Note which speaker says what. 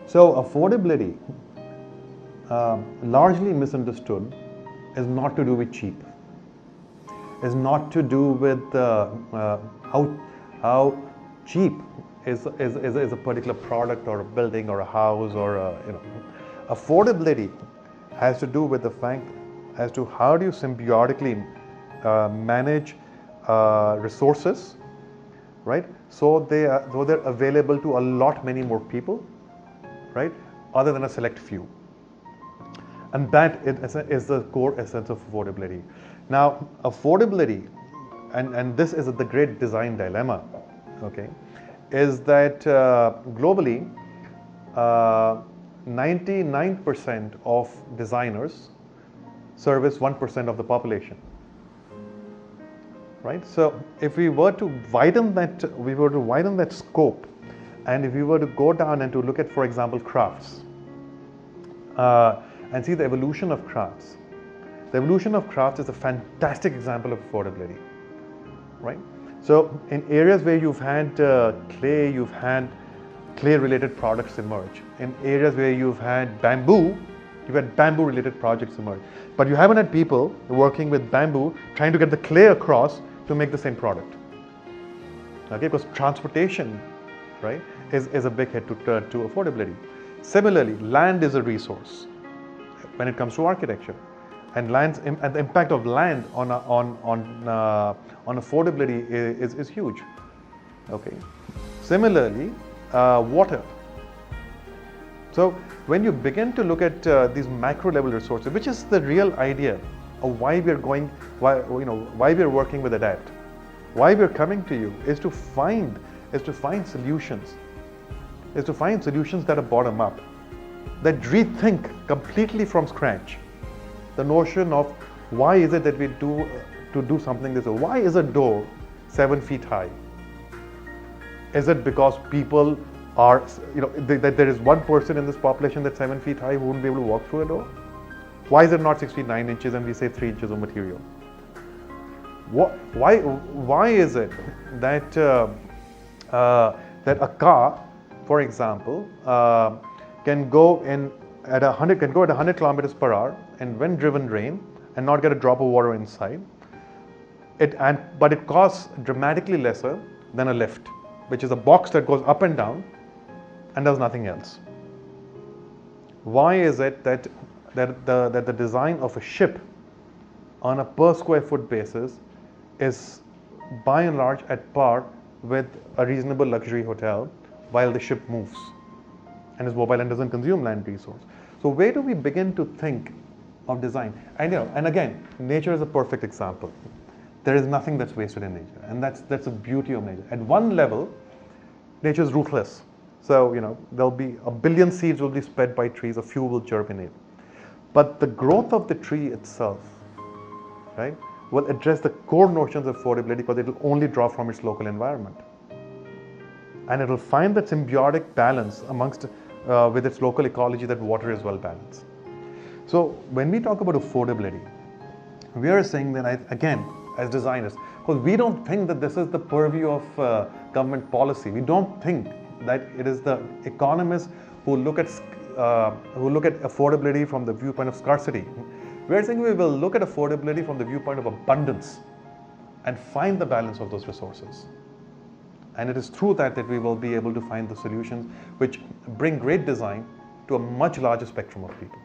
Speaker 1: So affordability, largely misunderstood, is not to do with cheap. Is not to do with how cheap is a particular product or a building or a house or affordability has to do with the fact as to how do you symbiotically manage resources, right? So they're available to a lot many more people, right? Other than a select few. And that is the core essence of affordability. Now, affordability, and this is the great design dilemma, okay, is that globally, 99% of designers service 1% of the population, right? So, if we were to widen that scope, and if we were to go down and to look at, for example, crafts, and see the evolution of crafts. The evolution of crafts is a fantastic example of affordability, right? So in areas where you've had clay, you've had clay-related products emerge. In areas where you've had bamboo bamboo-related projects emerge. But you haven't had people working with bamboo trying to get the clay across to make the same product. Okay, because transportation, right, is a big hit to affordability. Similarly, land is a resource when it comes to architecture, and the impact of land on affordability is huge. Okay. Similarly, water. So when you begin to look at these macro level resources, which is the real idea of why we are working with Adapt, why we are coming to you is to find solutions, that are bottom up, that rethink completely from scratch the notion of why is it that we do something this way. Why is a door 7 feet high? Is it because people are, that there is one person in this population that's 7 feet high who wouldn't be able to walk through a door? Why is it not 6 feet 9 inches and we say 3 inches of material? Why is it that that a car, for example, can go at 100 kilometers per hour, and when driven rain and not get a drop of water inside, but it costs dramatically lesser than a lift, which is a box that goes up and down and does nothing else? Why is it that the design of a ship on a per square foot basis is by and large at par with a reasonable luxury hotel while the ship moves and is mobile and doesn't consume land resource? So where do we begin to think of design? And again, nature is a perfect example. There is nothing that's wasted in nature, and that's the beauty of nature. At one level, nature is ruthless. So there'll be a billion seeds will be spread by trees, a few will germinate. But the growth of the tree itself, right, will address the core notions of affordability, because it will only draw from its local environment. And it will find that symbiotic balance amongst with its local ecology, that water is well balanced. So when we talk about affordability, we are saying that, again, as designers, because we don't think that this is the purview of government policy. We don't think that it is the economists who look at affordability from the viewpoint of scarcity. We are saying we will look at affordability from the viewpoint of abundance and find the balance of those resources. And it is through that we will be able to find the solutions which bring great design to a much larger spectrum of people.